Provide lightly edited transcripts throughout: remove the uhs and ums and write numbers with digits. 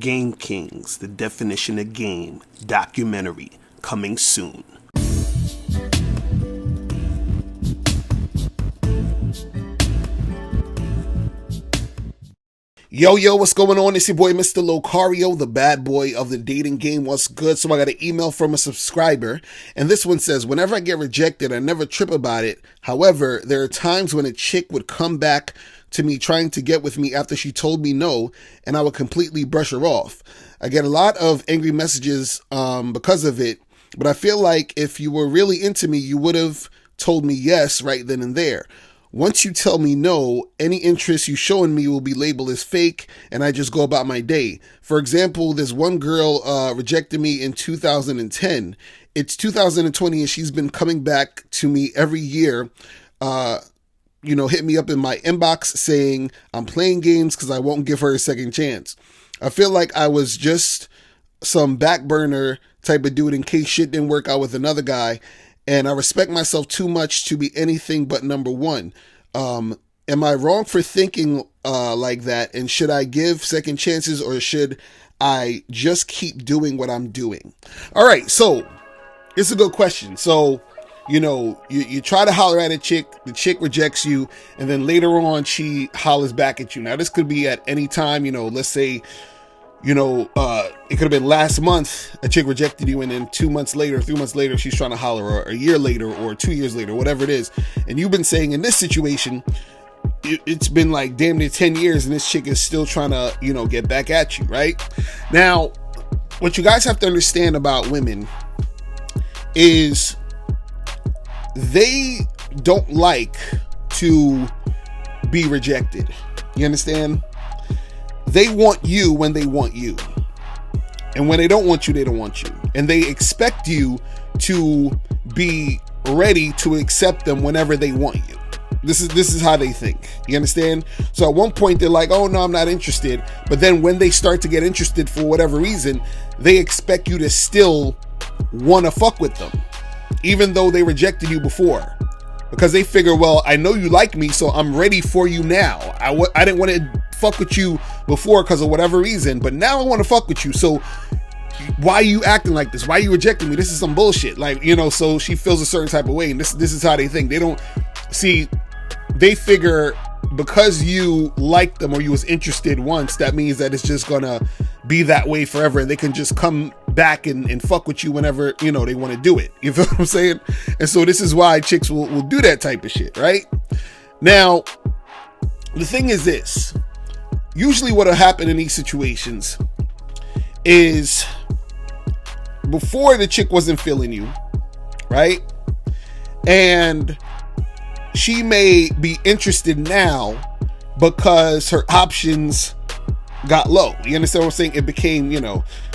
Game Kings, The Definition of Game, documentary, coming soon. Yo, what's going on? It's your boy, Mr. Locario, the bad boy of the dating game. What's good? So I got an email from a subscriber, and this one says, whenever I get rejected, I never trip about it. However, there are times when a chick would come back to me trying to get with me after she told me no, and I would completely brush her off. I get a lot of angry messages because of it, but I feel like if you were really into me, you would have told me yes right then and there. Once you tell me no, any interest you show in me will be labeled as fake, and I just go about my day. For example, this one girl rejected me in 2010. It's 2020, and she's been coming back to me every year, hit me up in my inbox saying I'm playing games because I won't give her a second chance. I feel like I was just some back burner type of dude in case shit didn't work out with another guy. And I respect myself too much to be anything but number one. Am I wrong for thinking like that? And should I give second chances, or should I just keep doing what I'm doing? All right, so it's a good question. So, you try to holler at a chick, the chick rejects you, and then later on she hollers back at you. Now, this could be at any time, let's say, it could have been last month a chick rejected you, and then 2 months later, 3 months later, she's trying to holler, or a year later, or 2 years later, whatever it is. And you've been saying in this situation, it's been like damn near 10 years, and this chick is still trying to, get back at you, right? Now, what you guys have to understand about women is they don't like to be rejected. You understand? They want you when they want you. And when they don't want you, they don't want you. And they expect you to be ready to accept them whenever they want you. This is how they think. You understand? So at one point they're like, oh no, I'm not interested. But then when they start to get interested for whatever reason, they expect you to still want to fuck with them, even though they rejected you before. Because they figure, well, I know you like me, so I'm ready for you now. I didn't want to fuck with you before because of whatever reason, but now I want to fuck with you. So why are you acting like this? Why are you rejecting me? This is some bullshit. So she feels a certain type of way, and this is how they think. They don't see, they figure because you like them or you was interested once, that means that it's just gonna be that way forever, and they can just come back and fuck with you whenever they want to do it. You feel what I'm saying? And so this is why chicks will do that type of shit, right? Now, the thing is this. Usually what will happen in these situations is before the chick wasn't feeling you, right? And she may be interested now because her options got low. You understand what I'm saying? It became,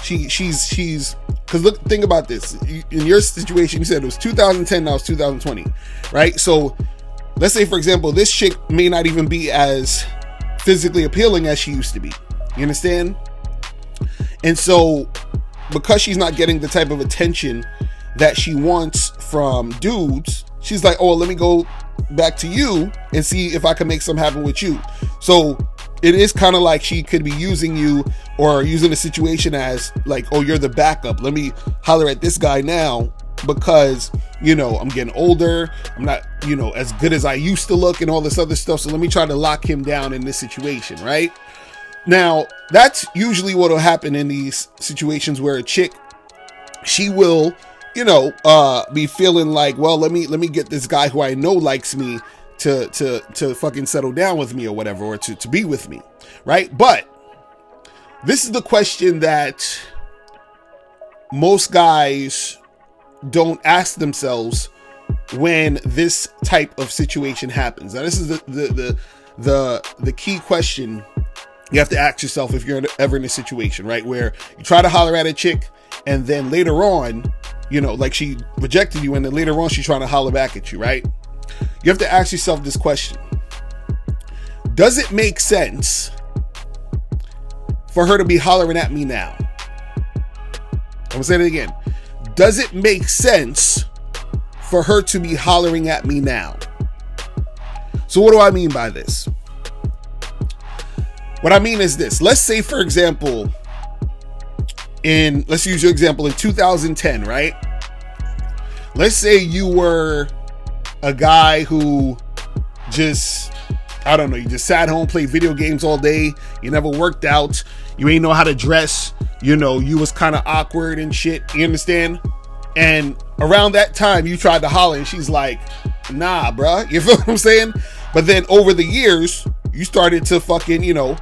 she's because look, think about this. In your situation, you said it was 2010, now it's 2020, right? So let's say, for example, this chick may not even be as physically appealing as she used to be. You understand? And so because she's not getting the type of attention that she wants from dudes, she's like, oh, let me go back to you and see if I can make something happen with you. So it is kind of like she could be using you, or using the situation as like, oh, you're the backup. Let me holler at this guy now because, I'm getting older. I'm not, as good as I used to look and all this other stuff. So let me try to lock him down in this situation, right? Now, that's usually what will happen in these situations where a chick, she will, be feeling like, well, let me get this guy who I know likes me to fucking settle down with me or whatever, or to be with me, right? But this is the question that most guys don't ask themselves when this type of situation happens. Now, this is the key question you have to ask yourself if you're ever in a situation, right, where you try to holler at a chick, and then later on, like she rejected you, and then later on she's trying to holler back at you, right? You have to ask yourself this question. Does it make sense for her to be hollering at me now? I'm gonna say it again. Does it make sense for her to be hollering at me now? So what do I mean by this? What I mean is this. Let's say, for example, let's use your example, in 2010, right? Let's say you were a guy who just, I don't know, you just sat home, played video games all day, you never worked out, you ain't know how to dress, you know, you was kind of awkward and shit, you understand? And around that time, you tried to holler, and she's like, nah, bruh, you feel what I'm saying? But then over the years, you started to fucking, you know,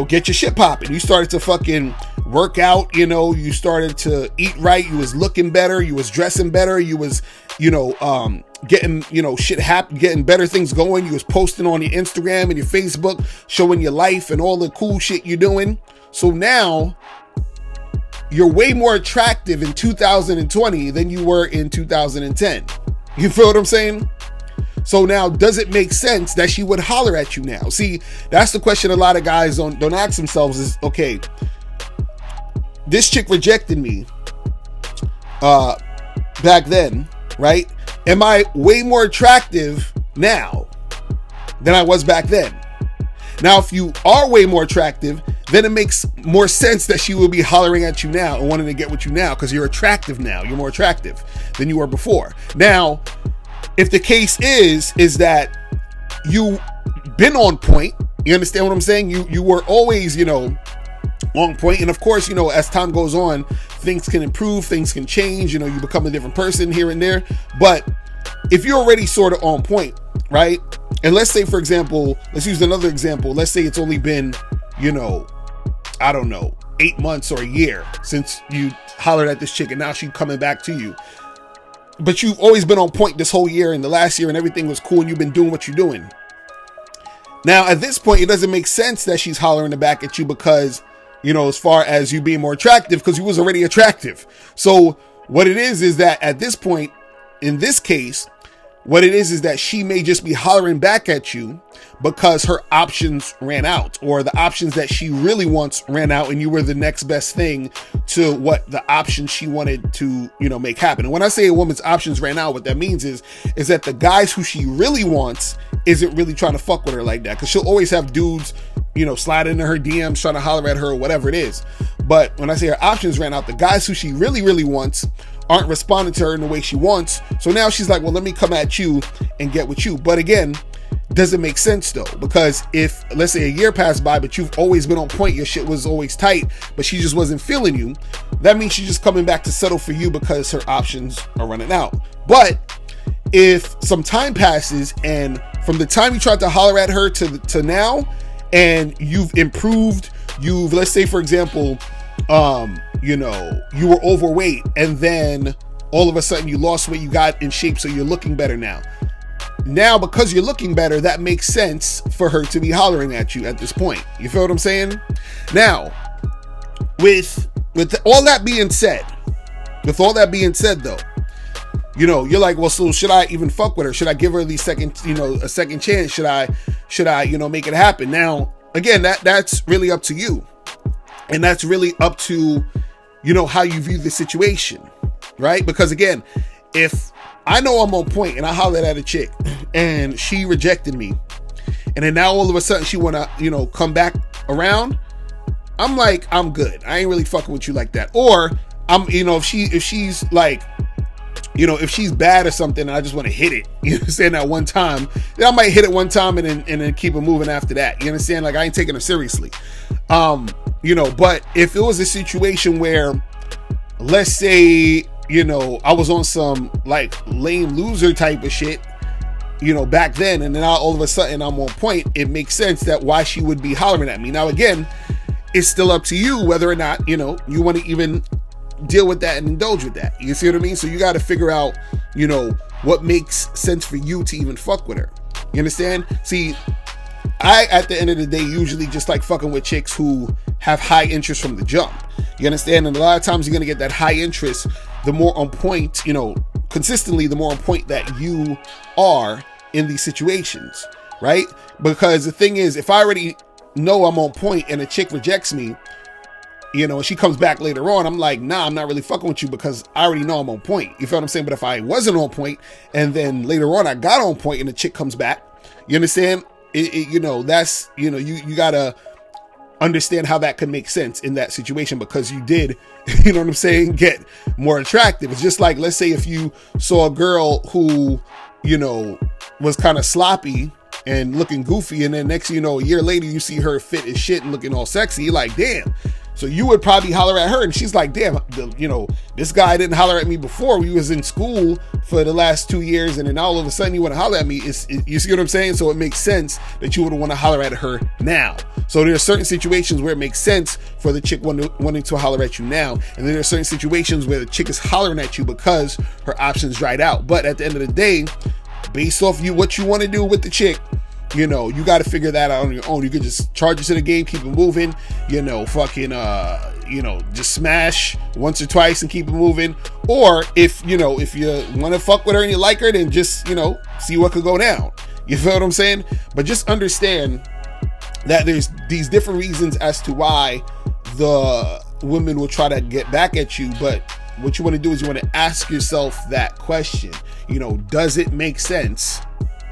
get your shit popping. You started to fucking work out, you know, you started to eat right, you was looking better, you was dressing better, you was, you know, getting, you know, shit happen, getting better things going, you was posting on your Instagram and your Facebook, showing your life and all the cool shit you're doing. So now, you're way more attractive in 2020 than you were in 2010. You feel what I'm saying? So now, does it make sense that she would holler at you now? See, that's the question a lot of guys don't ask themselves is, okay, this chick rejected me back then, right? Am I way more attractive now than I was back then? Now, if you are way more attractive, then it makes more sense that she will be hollering at you now and wanting to get with you now because you're attractive now. You're more attractive than you were before. Now, if the case is that you been on point, you understand what I'm saying? You were always, you know, on point. And of course, you know, as time goes on, things can improve, things can change, you know, you become a different person here and there. But if you're already sort of on point, right? And let's say, for example, let's use another example. Let's say it's only been, you know, I don't know, 8 months or a year since you hollered at this chick and now she's coming back to you. But you've always been on point this whole year and the last year and everything was cool and you've been doing what you're doing. Now, at this point, it doesn't make sense that she's hollering back at you because, you know, as far as you being more attractive, because you was already attractive. So what it is that at this point, in this case, what it is that she may just be hollering back at you because her options ran out, or the options that she really wants ran out, and you were the next best thing to what the options she wanted to, you know, make happen. And when I say a woman's options ran out, what that means is that the guys who she really wants isn't really trying to fuck with her like that, because she'll always have dudes, you know, slide into her DMs trying to holler at her or whatever it is. But when I say her options ran out, the guys who she really, really wants aren't responding to her in the way she wants. So now she's like, well, let me come at you and get with you. But again, doesn't make sense though, because if, let's say, a year passed by, but you've always been on point, your shit was always tight, but she just wasn't feeling you, that means she's just coming back to settle for you because her options are running out. But if some time passes and from the time you tried to holler at her to now, and you've improved, let's say, for example, you know, you were overweight and then all of a sudden you lost weight, you got in shape, so you're looking better now. Now, because you're looking better, that makes sense for her to be hollering at you at this point. You feel what I'm saying? Now, with all that being said though, you know, you're like, well, so should I even fuck with her? Should I give her a second chance? Should I, you know, make it happen? Now, again, that's really up to you. And that's really up to, you know, how you view the situation, right? Because again, if I know I'm on point and I hollered at a chick and she rejected me, and then now all of a sudden she want to, you know, come back around, I'm like, I'm good. I ain't really fucking with you like that. Or I'm, you know, if she's like, you know, if she's bad or something and I just want to hit it, you understand, that one time, then I might hit it one time and then keep it moving after that. You understand? Like, I ain't taking her seriously. You know, but if it was a situation where, let's say, you know, I was on some like lame loser type of shit, you know, back then, and then all of a sudden I'm on point, it makes sense that why she would be hollering at me. Now, again, it's still up to you whether or not, you know, you want to even deal with that and indulge with that. You see what I mean? So you got to figure out, you know, what makes sense for you to even fuck with her. You understand? See, I, at the end of the day, usually just like fucking with chicks who have high interest from the jump. You understand? And a lot of times you're going to get that high interest, the more on point, you know, consistently, the more on point that you are in these situations, right? Because the thing is, if I already know I'm on point and a chick rejects me, you know, and she comes back later on, I'm like, nah, I'm not really fucking with you because I already know I'm on point. You feel what I'm saying? But if I wasn't on point and then later on I got on point and the chick comes back, you understand? You know, that's, you know, you gotta understand how that could make sense in that situation, because you did, you know what I'm saying, get more attractive. It's just like, let's say if you saw a girl who, you know, was kind of sloppy and looking goofy, and then next thing you know, a year later, you see her fit as shit and looking all sexy, you're like, damn. So you would probably holler at her, and she's like, damn, you know, this guy didn't holler at me before. We was in school for the last 2 years, and then all of a sudden you want to holler at me. You see what I'm saying? So it makes sense that you would want to holler at her now. So there are certain situations where it makes sense for the chick wanting to holler at you now, and then there are certain situations where the chick is hollering at you because her options dried out. But at the end of the day, based off what you want to do with the chick, you know, you got to figure that out on your own. You could just charge it to the game, keep it moving, you know, fucking, you know, just smash once or twice and keep it moving. Or if you want to fuck with her and you like her, then just, you know, see what could go down. You feel what I'm saying? But just understand that there's these different reasons as to why the women will try to get back at you. But what you want to do is you want to ask yourself that question. You know, does it make sense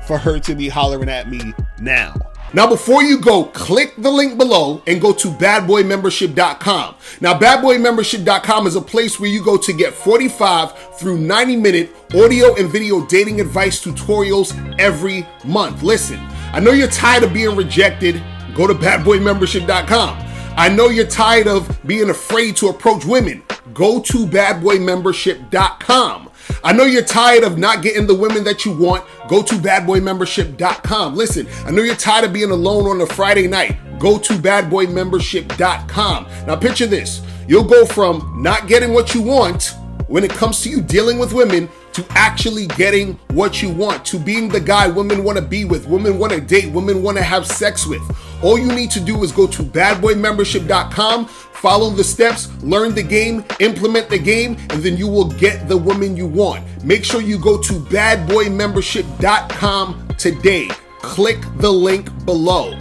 for her to be hollering at me now? Now, before you go, click the link below and go to badboymembership.com. Now, badboymembership.com is a place where you go to get 45 through 90-minute audio and video dating advice tutorials every month. Listen, I know you're tired of being rejected. Go to badboymembership.com. I know you're tired of being afraid to approach women. Go to badboymembership.com. I know you're tired of not getting the women that you want. Go to badboymembership.com. Listen, I know you're tired of being alone on a Friday night. Go to badboymembership.com. Now picture this. You'll go from not getting what you want when it comes to you dealing with women to actually getting what you want, to being the guy women want to be with, women want to date, women want to have sex with. All you need to do is go to badboymembership.com, follow the steps, learn the game, implement the game, and then you will get the woman you want. Make sure you go to badboymembership.com today. Click the link below.